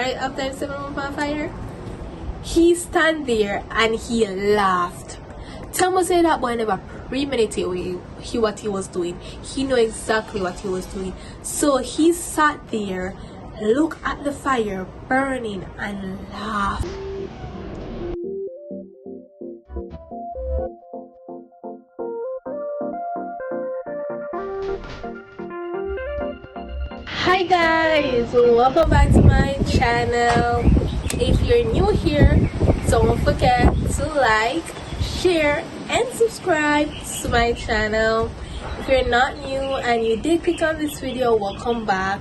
right after I set him on fire, he stand there and he laughed. Tell me say that boy never premeditated what he was doing. He knew exactly what he was doing. So he sat there, looked at the fire burning and laughed. Hi guys, welcome back to my channel. If you're new here, don't forget to like, share and subscribe to my channel. If you're not new and you did click on this video, welcome back.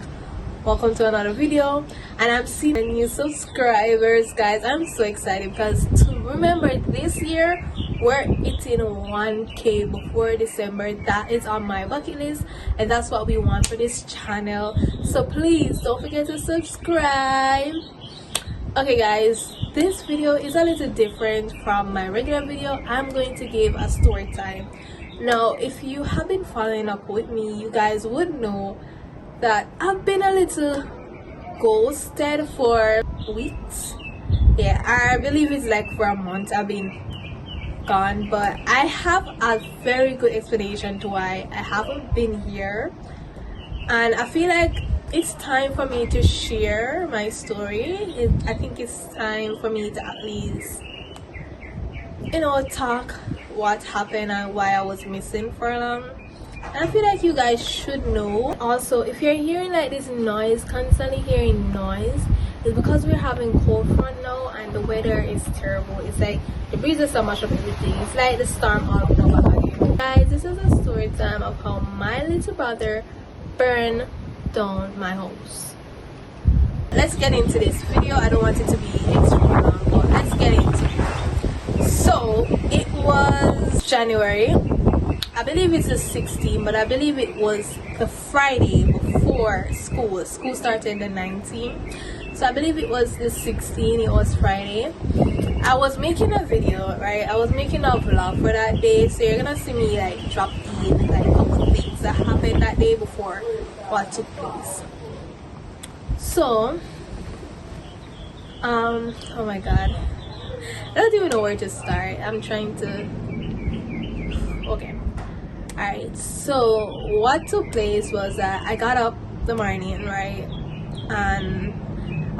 Welcome to another video. And I'm seeing new subscribers, guys. I'm so excited because to remember this year we're hitting 1K before December. That is on my bucket list and that's what we want for this channel. So please don't forget to subscribe. Okay guys, this video is a little different from my regular video. I'm going to give a story time. Now if you have been following up with me, you guys would know that I've been a little ghosted for weeks. Yeah, I believe it's like for a month I've been gone, but I have a very good explanation to why I haven't been here, and I feel like it's time for me to share my story. I think it's time for me to at least, you know, talk what happened and why I was missing for long. And I feel like you guys should know. Also, if you're hearing like this noise, constantly hearing noise, it's because we're having cold front now and the weather is terrible. It's like the breeze is so much of everything. It's like the storm all over again. Guys, this is a story time of how my little brother burned down my house. Let's get into this video. I don't want it to be extra long, but let's get into it. So it was January, I believe it's the 16th, but I believe it was the Friday before school. School started the 19th. So I believe it was the 16th, it was Friday. I was making a video, right? I was making a vlog for that day. So you're gonna see me like drop in like a couple things that happened that day before what took place. So, oh my god. I don't even know where to start. I'm trying to, okay. Alright, so what took place was that I got up the morning, right, and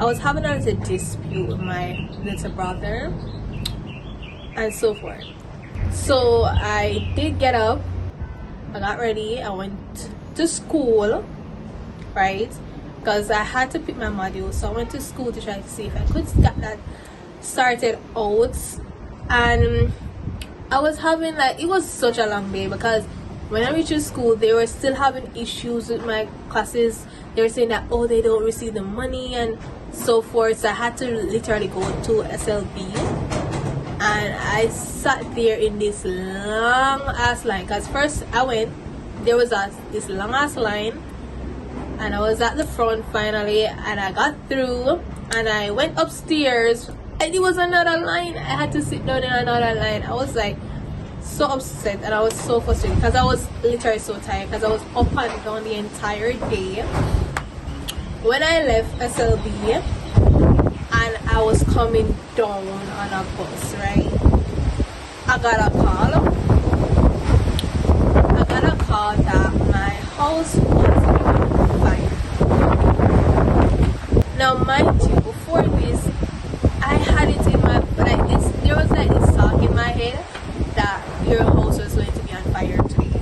I was having a little dispute with my little brother and so forth. So I did get up, I got ready, I went to school, right, because I had to pick my module. So I went to school to try to see if I could get that started out. And I was having like, it was such a long day because when I reached school, they were still having issues with my classes. They were saying that, oh, they don't receive the money and so forth. So I had to literally go to SLB. And I sat there in this long ass line. Because first I went, there was this long ass line. And I was at the front finally. And I got through. And I went upstairs. And it was another line. I had to sit down in another line. I was like so upset and I was so frustrated because I was literally so tired because I was up and down the entire day. When I left SLB and I was coming down on a bus, right, I got a call that my house was on fire. Now mind you, before this I had it in my, like this, there was like this thought in my head that your house was going to be on fire today.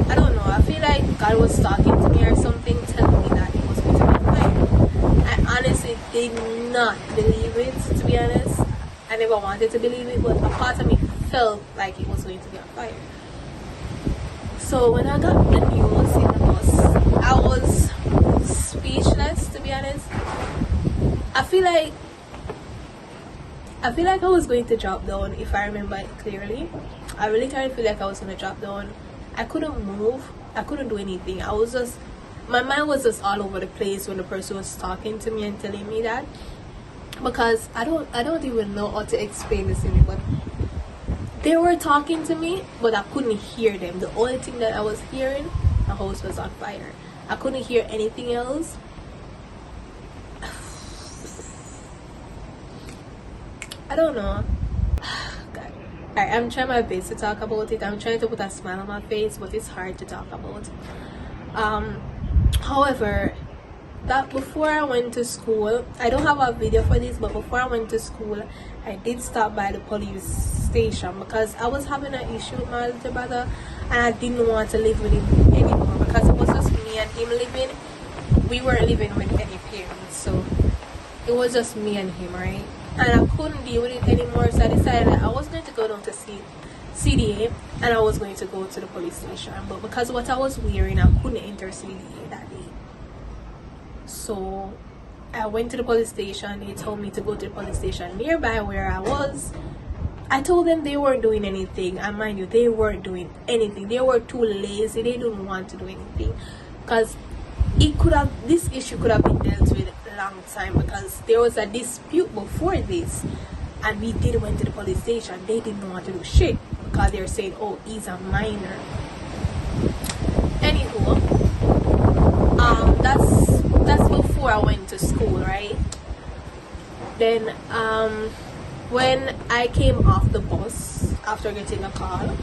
I don't know, I feel like God was talking to me or something, telling me that it was going to be on fire. I honestly did not believe it, to be honest. I never wanted to believe it, but a part of me felt like it was going to be on fire. So when I got the news in the bus, I was speechless, to be honest. I feel like I was going to drop down, if I remember it clearly. I really kind of feel like I was going to drop down. I couldn't move. I couldn't do anything. I was just, my mind was just all over the place when the person was talking to me and telling me that. Because I don't even know how to explain this to me, but they were talking to me, but I couldn't hear them. The only thing that I was hearing, the house was on fire. I couldn't hear anything else. I don't know. God. I'm trying my best to talk about it. I'm trying to put a smile on my face, but it's hard to talk about. However, that before I went to school, I don't have a video for this, but before I went to school, I did stop by the police station because I was having an issue with my little brother, and I didn't want to live with him anymore because it was just me and him living. We weren't living with any parents, so it was just me and him, right? And I couldn't deal with it anymore, so I decided that I was going to go down to CDA and I was going to go to the police station. But because of what I was wearing, I couldn't enter CDA that day. So I went to the police station. They told me to go to the police station nearby where I was. I told them they weren't doing anything, and mind you, they weren't doing anything. They were too lazy. They didn't want to do anything because this issue could have been dealt with a long time, because there was a dispute before this, and we did went to the police station. They didn't want to do shit because they were saying, oh, he's a minor. Anywho, that's before I went to school, right? Then when I came off the bus after getting a call,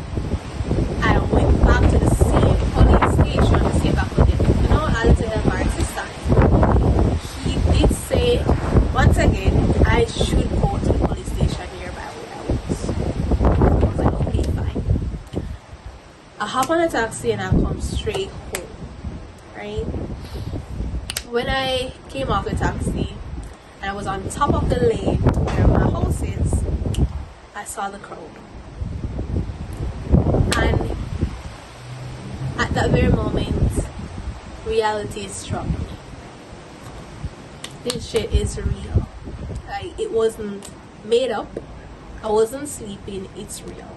I went back to the same police station to see if I could get, a little help our assistant. He did say once again I should go to the police station nearby where I was like, okay, fine. I hop on a taxi and I come straight home, right? When I came off the taxi and I was on top of the lane where my house is, I saw the crowd. And at that very moment, reality struck me. This shit is real. Like, it wasn't made up. I wasn't sleeping. It's real.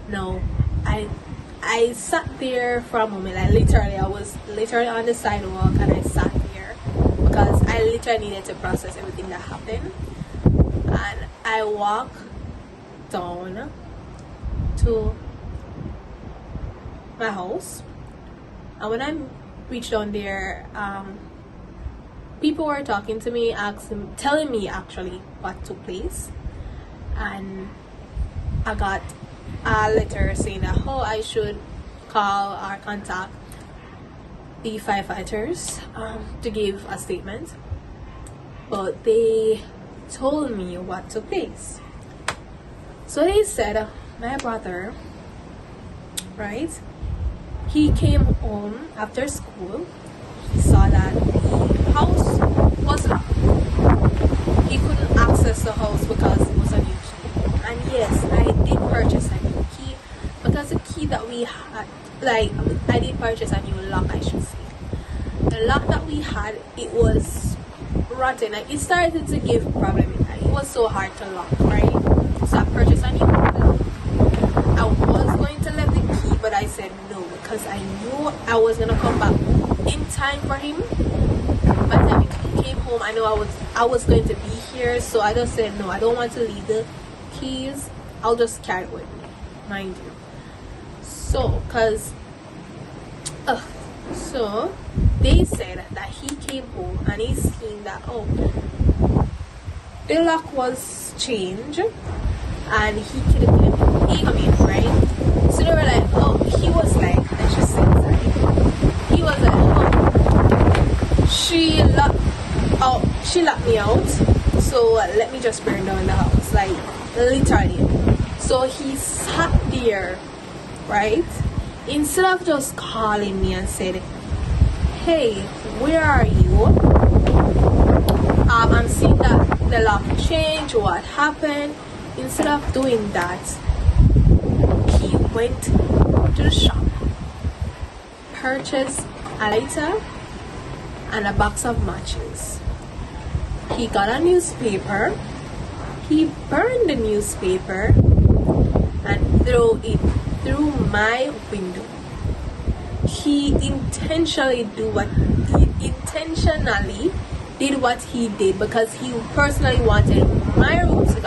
No, I sat there for a moment. I was literally on the sidewalk and I sat there because I literally needed to process everything that happened. And I walked down to my house, and when I reached down there, people were talking to me, telling me actually what took place, and I got a letter saying that I should call or contact the firefighters to give a statement. But they told me what took place. So they said my brother, right, he came home after school. He saw that the house was locked. He couldn't access the house because it was a new key. And yes, I did purchase a new key because the key that we had, I did purchase a new lock, I should say. The lock that we had, it was rotten. It started to give problem. It was so hard to lock, right? So I purchased a new lock. I was going to leave the key, but I said no because I knew I was gonna come back in time for him. By the time he came home, I know I was going to be here, so I just said no, I don't want to leave the keys. I'll just carry it with me, mind you. So so they said that he came home and he seen that the lock was changed and he couldn't come in, right? So they were like, he was like, let's just say, he was like, she locked me out, so let me just burn down the house, like literally. So he sat there, right, instead of just calling me and said, hey, where are you? I'm seeing that the lock changed, what happened? Instead of doing that, he went to the shop, purchased a lighter and a box of matches. He got a newspaper, he burned the newspaper and threw it through my window. He intentionally did what he did because he personally wanted my room to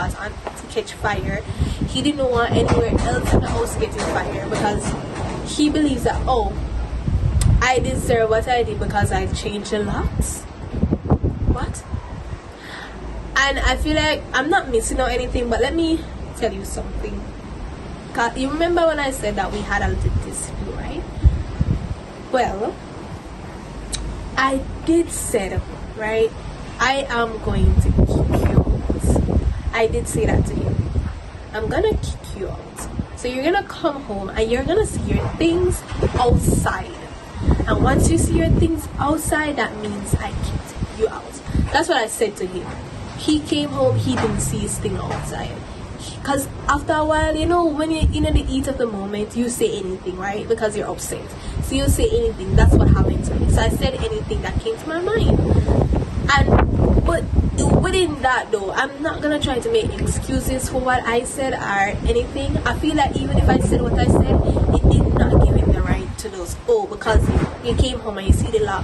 catch fire. He didn't want anywhere else in the house getting fire because he believes that I deserve what I did because I changed the locks. What? And I feel like I'm not missing out anything, but let me tell you something. You remember when I said that we had a little dispute, right? Well, I did say, right, I am going to kick you out. I did say that to you. I'm gonna kick you out. So you're gonna come home and you're gonna see your things outside. And once you see your things outside, that means I kicked you out. That's what I said to him. He came home, he didn't see his thing outside. Because after a while, you know, when you're in the heat of the moment, you say anything, right? Because you're upset. So you say anything. That's what happened to me. So I said anything that came to my mind. But within that though, I'm not gonna try to make excuses for what I said or anything. I feel like even if I said what I said, it did not give him the right to those. Oh, because you came home and you see the lock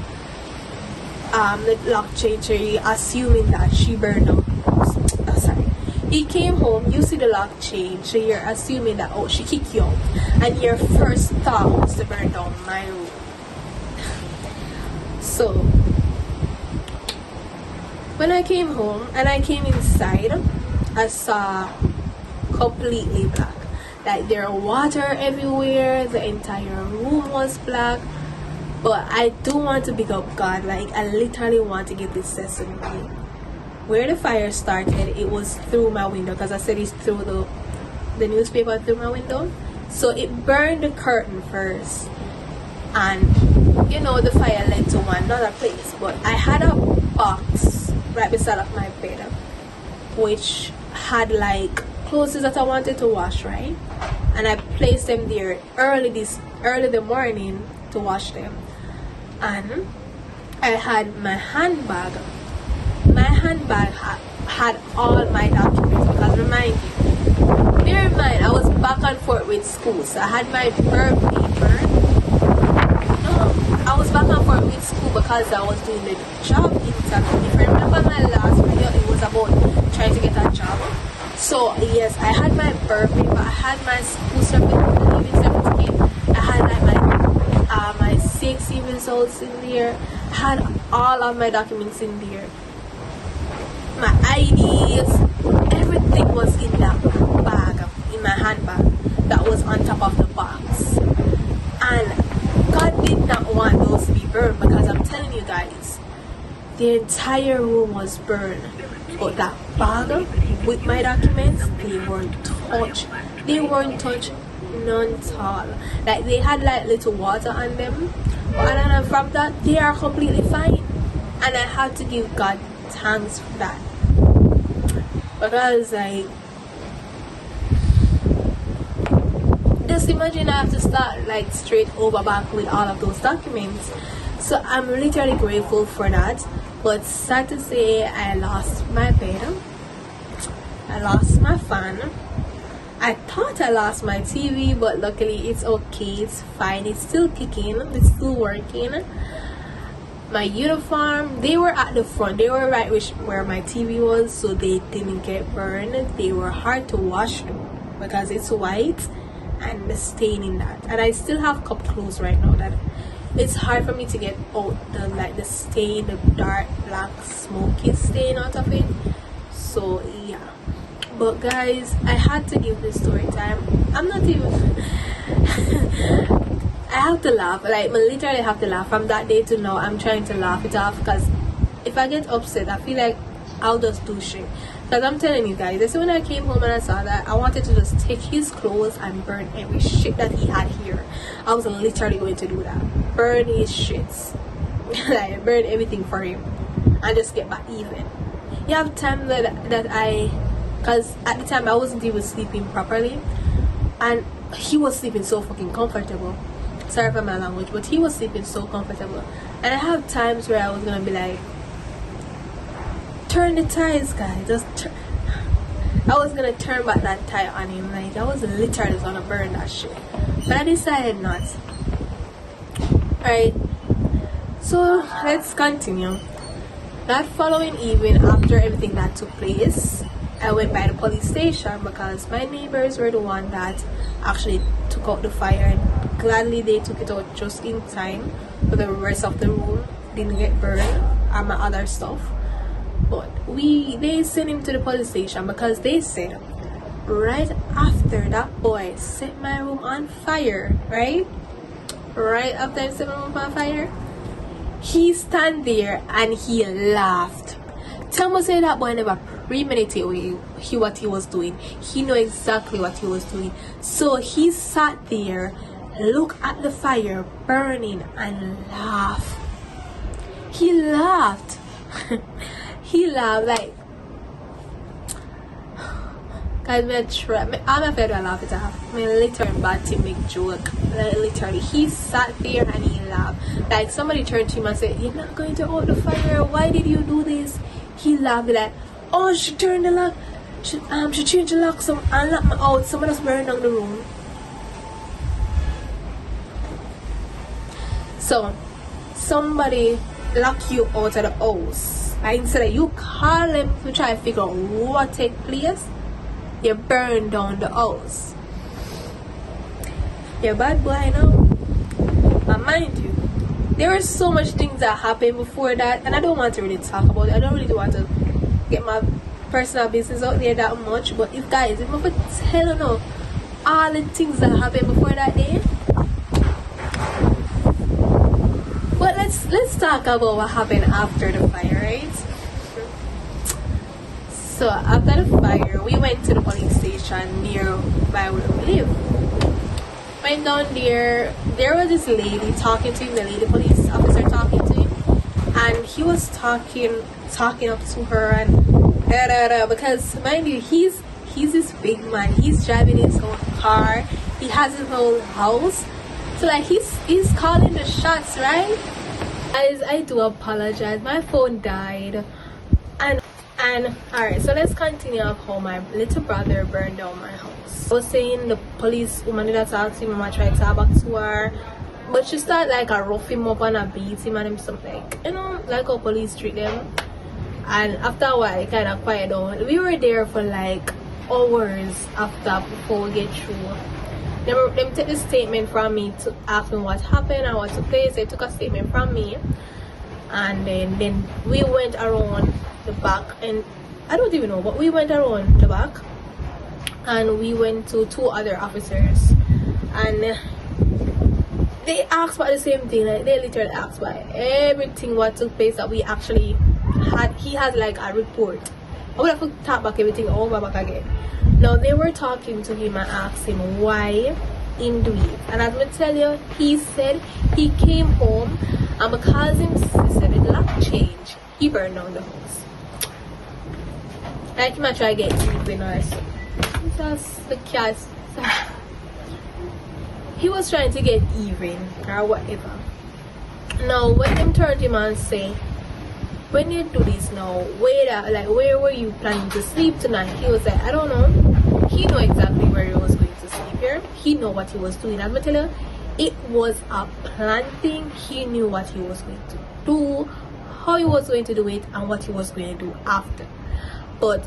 change, assuming that she burned out. Oh, sorry. He came home, you see the lock change, so you're assuming that, oh, she kicked you out, and your first thought was to burn down my room. So when I came home and I came inside, I saw completely black. Like there was water everywhere, the entire room was black. But I do want to big up God. Like I literally want to give this testimony. Where the fire started, it was through my window, because I said it's through the newspaper through my window. So it burned the curtain first, and you know the fire led to another place. But I had a box right beside of my bed, which had like clothes that I wanted to wash, right? And I placed them there early the morning to wash them. And I had my handbag. My handbag had all my documents, because remind you, bear in mind, I was back and forth with school, so I had my birth paper. No, I was back and forth with school because I was doing the job interview. If you remember my last video, it was about trying to get a job. So yes, I had my birth paper, I had my school certificate, I had like my 6 results in there, I had all of my documents in there. My IDs, everything was in that bag, in my handbag that was on top of the box. And God did not want those to be burned, because I'm telling you guys, the entire room was burned. But that bag with my documents, they weren't touched. They weren't touched none at all. Like they had like little water on them. But other than from that, they are completely fine. And I had to give God thanks for that. Because like, just imagine I have to start like straight over back with all of those documents. So I'm literally grateful for that. But sad to say, I lost my bed, I lost my fan, I thought I lost my TV, but luckily it's okay, it's fine, it's still kicking, it's still working. My uniform, they were at the front, they were right where my TV was, so they didn't get burned. They were hard to wash because it's white and the stain in that. And I still have cup clothes right now that it's hard for me to get out the stain, the dark black smoky stain out of it. So yeah, but guys, I had to give this story time. I'm not even I have to laugh, like I literally have to laugh. From that day to now, I'm trying to laugh it off, because if I get upset, I feel like I'll just do shit. Because I'm telling you guys, this when I came home and I saw that, I wanted to just take his clothes and burn every shit that he had here. I was literally going to do that, burn his shits, like burn everything for him, and just get back even. You have time that I, because at the time I wasn't even sleeping properly, and he was sleeping so fucking comfortable. Sorry for my language, but he was sleeping so comfortable. And I have times where I was gonna be like, turn the ties, guys, just turn. I was gonna turn back that tie on him, like I was literally gonna burn that shit, but I decided not. Alright, so let's continue. That following evening, after everything that took place, I went by the police station, because my neighbors were the one that actually took out the fire, and gladly they took it out just in time, but the rest of the room didn't get burned and my other stuff. But they sent him to the police station because they said right after that boy set my room on fire, right after he set my room on fire, he stand there and he laughed. Tell me say that boy never premeditated what he was doing. He knew exactly what he was doing. So he sat there, look at the fire burning and laugh. He laughed. He laughed like, guys, I'm afraid to laugh it off. I mean, literally bad to make joke. Like, literally, he sat there and he laughed. Like somebody turned to him and said, "You're not going to out the fire. Why did you do this?" He laughed like, "Oh, she turned the lock. She changed the lock and locked me out. Someone else burned down the room." So somebody lock you out of the house, and instead of you call them to try to figure out what take place, you burn down the house. You're a bad boy now. And mind you, there were so much things that happened before that, and I don't want to really talk about it. I don't really want to get my personal business out there that much. But if I could tell you all the things that happened before that day. But let's talk about what happened after the fire, right? So after the fire, we went to the police station nearby where we live. Went down there. There was this lady talking to him, the lady police officer talking to him, and he was talking up to her and because mind you, he's this big man. He's driving his own car. He has his own house. So like he's calling the shots, right? Guys, I do apologize. My phone died. And alright, so let's continue of how my little brother burned down my house. I was saying the police woman did talk to him, I tried to talk back to her, but she started like a rough him up and a beat him and him something like, you know, like how police treat them. And after a while it kind of quiet down. We were there for like hours after before we get through. Them took the statement from me to ask me what happened and what took place. They took a statement from me, and then we went around the back, and I don't even know, but we went around the back and we went to two other officers, and they asked about the same thing. Like they literally asked about everything what took place that we actually had. He had like a report. I would have to talk back everything over back again. Now they were talking to him and asked him why him do it, and as I tell you, he said he came home and because him said the lock change, he burned down the house. Like him try to get even or something. Just the cat. He was trying to get even or whatever. Now when them turned him and say, when you do this now, where were you planning to sleep tonight? He was like, I don't know. He knew exactly where he was going to sleep here. He knew what he was doing. I'm gonna tell you, it was a planned thing. He knew what he was going to do, how he was going to do it, and what he was going to do after. But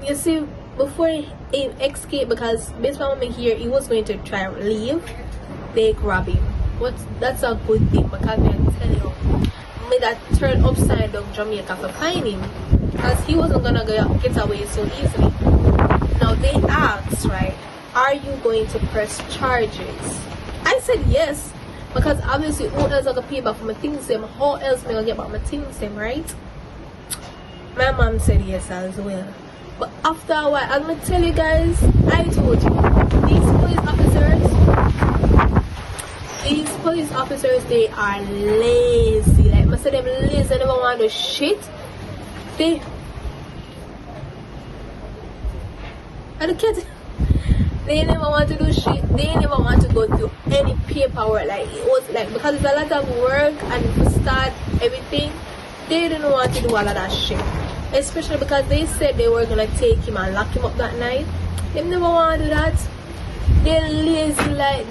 you see, before he escaped, because based on what I hear, he was going to try to leave, they grab him. That's a good thing, because I tell you, made that turn upside down Jamaica for find him, because he wasn't gonna get away so easily. Now they asked, right, are you going to press charges? I said yes, because obviously who else I gonna pay back for my things them? How else am I gonna get back my things them, right? My mom said yes as well. But after a while, I'm gonna tell you guys, I told you, these police officers, they are lazy. Like I said, them lazy, they never want to do shit. They never want to do shit. They never want to go through any paperwork. Like it was like, because it's a lot of work and to start everything, they didn't want to do all of that shit. Especially because they said they were gonna take him and lock him up that night. They never want to do that. They're lazy like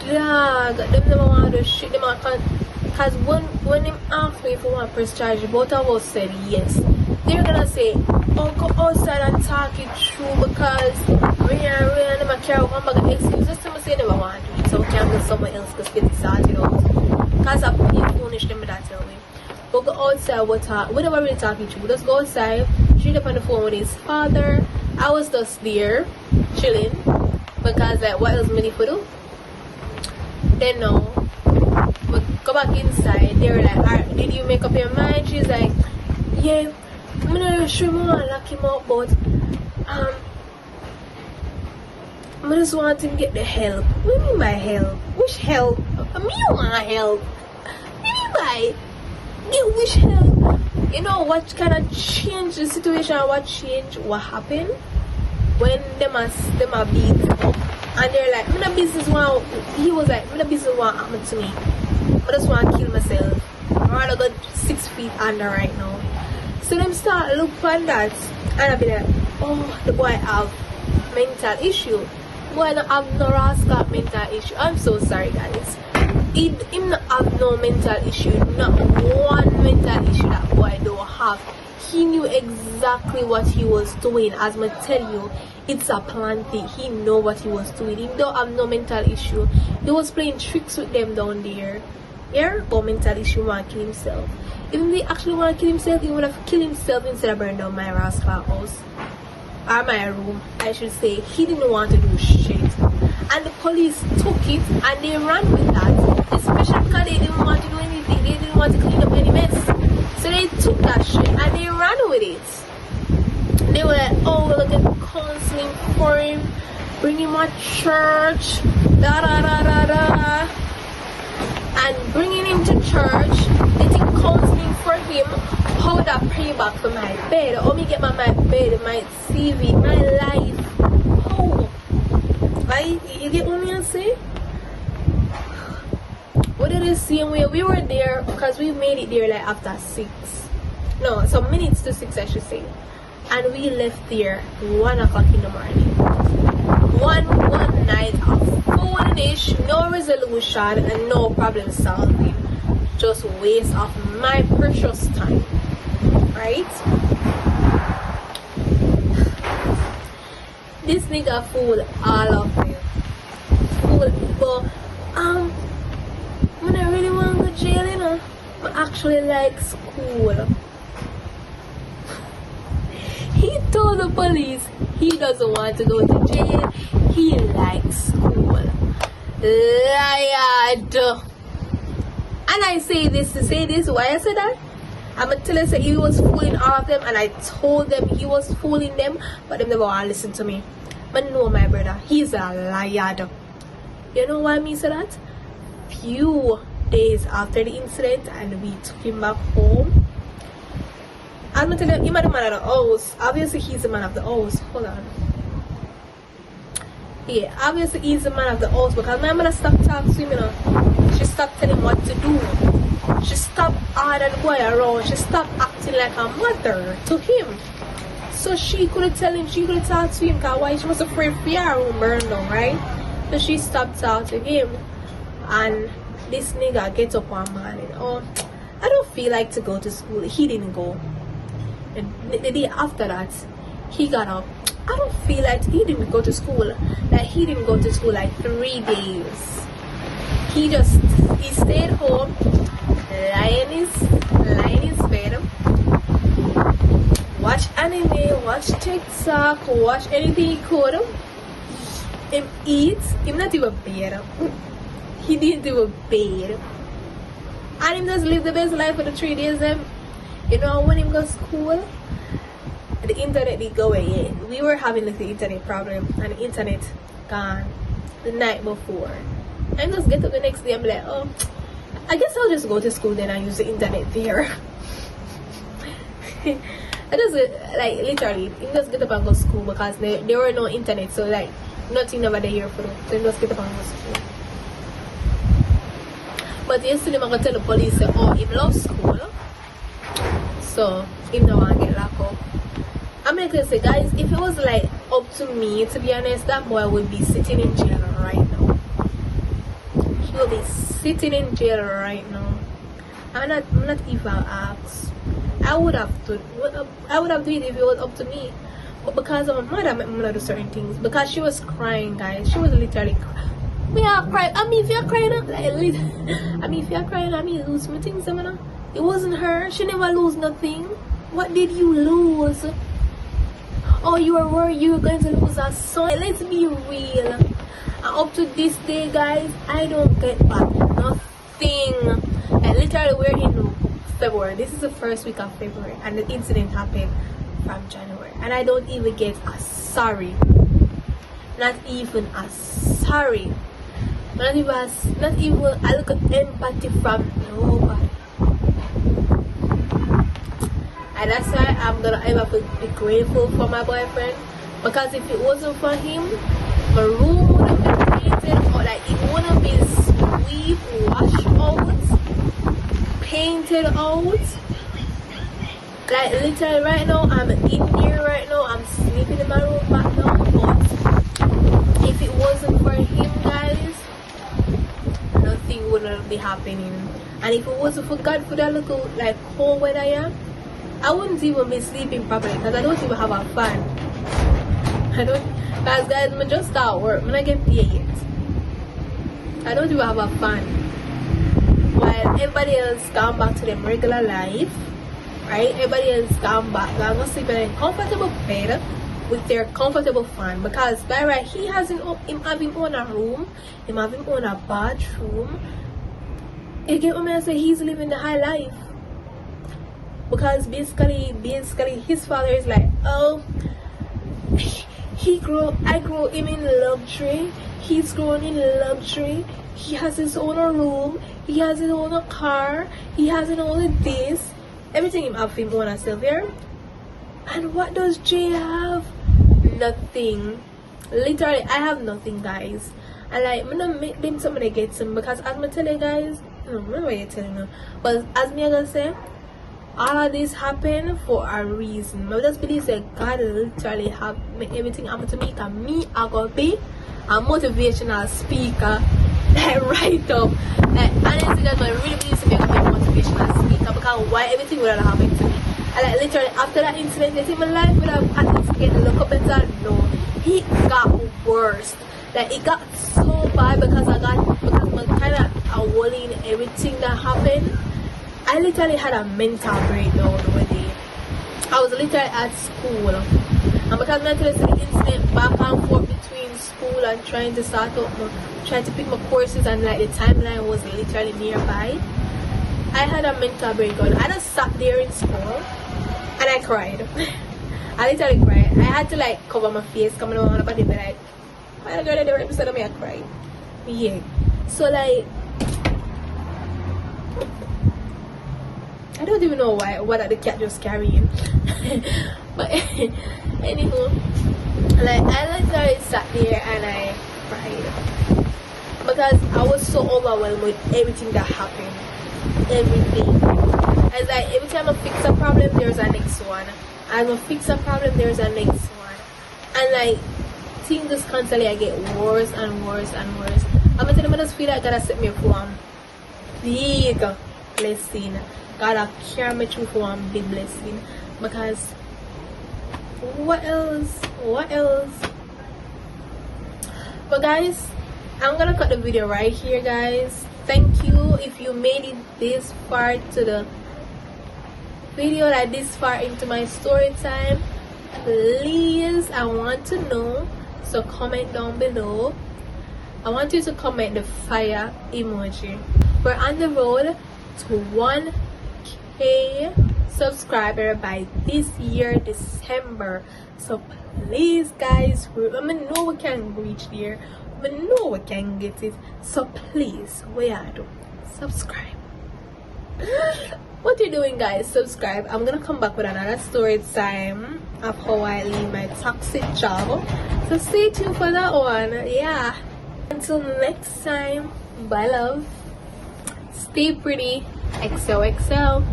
dog. They never want to do shit. Because when they asked me if I want to press charge, both of us said yes. They're gonna say, oh, go outside and talk it through, because we never carry one bag of excuse. Just to say they never want to do it, so we can go somewhere else to get it started out. Because I punish them that way. We'll go outside, we'll talk. We never really talk it through. Let's go outside, straight up on the phone with his father. I was just there chilling because like what else me for do? Then no, but go back inside. They were like, alright, did you make up your mind? She's like, yeah, I'm not sure I want to lock him up, but I just want to get the help. What do you mean by help? Which help? I mean, you want help. What do you mean by get which help? You know what kind of change the situation? What change? What happened when them are beat up and they're like, "My business want." He was like, "My business want happen to me. I just want to kill myself. I'd rather go 6 feet under right now." So them start look for that, and I be like, "Oh, the boy have mental issue. Boy don't have no rascal mental issue." I'm so sorry, guys. Him not have no mental issue. Not one mental issue that boy don't have. He knew exactly what he was doing. As I tell you, it's a planting. He know what he was doing. He don't have no mental issue. He was playing tricks with them down there. Yeah, but mental issue want to kill himself. If he actually want to kill himself, he would have killed himself instead of burn down my rascal house. Or my room, I should say. He didn't want to do shit. And the police took it and they ran with that. Especially because they didn't want to do anything. They didn't want to clean up any mess. So they took that shit and they ran with it. They were like, "Oh, we're looking counseling for him. Bring him to church. Da da da da da." And bringing him to church, getting counseling for him. How would that pay back for my bed? How me get my bed, my CV, my life? How? Right? You get what I say? What did it same way? We were there because we made it there like after 6. No, some minutes to 6 I should say. And we left there 1 o'clock in the morning. One night of foolish, no resolution and no problem solving. Just waste of my precious time. Right? This nigga fool all of them. Fool people. When I really want to go to jail, you know, I actually like school. He told the police he doesn't want to go to jail. He likes school. Liar. And I say this to say this. Why I say that? I'm going to tell you that he was fooling all of them, and I told them he was fooling them, but they never want to listen to me. But no, my brother, he's a liar. You know why me say that? Few days after the incident, and we took him back home. I'm going to tell you, he's the man of the house. Obviously, he's the man of the house. Hold on. Yeah, obviously, he's the man of the house because my mother stopped talking to him, you know. She stopped telling him what to do. She stopped ordering the boy around. She stopped acting like a mother to him. So she couldn't tell him, she couldn't talk to him because why? She was afraid for her room burned down, right? So she stopped talking to him. And this nigga gets up one morning. Oh, I don't feel like to go to school. He didn't go. And the day after that, he got up. I don't feel like he didn't go to school. Like he didn't go to school like 3 days. He stayed home, lying in his bed, watch anime, watch TikTok, watch anything he could. Him eat, him not even bed. He didn't even bed. And him just live the best life for the 3 days. You know, when him go to school, the internet did go away. We were having like the internet problem, and the internet gone the night before. I just get up the next day and be like, oh, I guess I'll just go to school then and use the internet there. I just like literally you just get up and go to school because there were no internet, so like nothing over there for them. So you just get up and go to school. But yesterday I'm gonna tell the police say, oh, he loves school, so he don't want to get locked up. I'm gonna say, guys, if it was like up to me, to be honest, that boy would be sitting in jail right now. He will be sitting in jail right now. I'm not even asked. I would have do it if it was up to me. But because of my mother, I'm gonna do certain things. Because she was crying, guys. She was literally crying. We are crying. I mean, if you're crying, if you're crying, I mean, lose my things, it wasn't her. She never lose nothing. What did you lose? oh, you were worried you were going to lose a son. Let's be real. And up to this day, guys, I don't get back nothing. And literally, we're in February. This is the first week of February, and the incident happened from January, and I don't even get a sorry. Not even a sorry. Not even a look at empathy from nobody. And that's why I'm gonna ever be grateful for my boyfriend, because if it wasn't for him, my room would have been painted, or like it wouldn't be swept, washed out, painted out. Like literally right now, I'm in here right now, I'm sleeping in my room right now. But if it wasn't for him, guys, nothing wouldn't be happening. And if it wasn't for God, for that little like hole where I am, I wouldn't even be sleeping properly, because I don't even have a fan. I don't, because guys, I just start work when I get paid. I don't even have a fan. While everybody else gone back to their regular life, right? Everybody else gone back. I'm gonna sleep in a comfortable bed with their comfortable fan, because by right, he has him have him own a room, him have him own a bathroom. You get what I say? He's living the high life. Because basically his father is like, oh, I grew him in luxury, he's grown in luxury, he has his own room, he has his own car, he has his own this, everything him have him own himself here. And what does Jay have? Nothing. Literally, I have nothing, guys. And like, I'm gonna make them somebody get some, because as I tell you guys, I don't remember what you're telling you, but as me I gonna say, all of this happened for a reason. I just believe that God literally have make everything happen to me, because me I gonna be a motivational speaker. Like right up. Like honestly, guys, I really believe to me I'm gonna be a motivational speaker, because why everything would have happened to me. And like literally after that incident, they think my life would have at least get a look better. No, it got worse. Like it got so bad because I kind of avoiding everything that happened. I literally had a mental breakdown one day. I was literally at school, and because I tell the incident back and forth between school and trying to pick my courses, and like the timeline was literally nearby, I had a mental breakdown. I just sat there in school and I cried. I literally cried. I had to like cover my face coming on about it, but like, my girl, they were beside of me, I cried. Yeah. So like, I don't even know what the cat just carrying. But anywho, like I literally sat there and I cried, because I was so overwhelmed with everything that happened. Everything. It's like every time I fix a problem, there's a next one. As I fix a problem, there's a next one. And like things just constantly I get worse and worse and worse. I'm gonna tell them I just feel like God has set me up for one big blessing. God have carried me through for one big blessing. Because what else? But guys, I'm gonna cut the video right here, guys. Thank you if you made it this far to the video, like this far into my story time. Please, I want to know, so comment down below. I want you to comment the fire emoji. We're on the road to 1K subscriber by this year December. So please guys, I know we can reach there, I know we can get it. So please, we are doing subscribe. What you doing, guys? Subscribe. I'm gonna come back with another story time of how I leave my toxic job, so stay tuned for that one. Yeah, until next time, bye love, stay pretty, XOXO.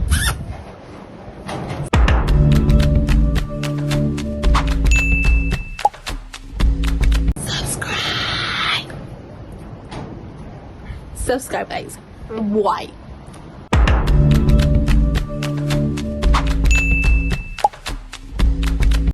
Subscribe guys. Why?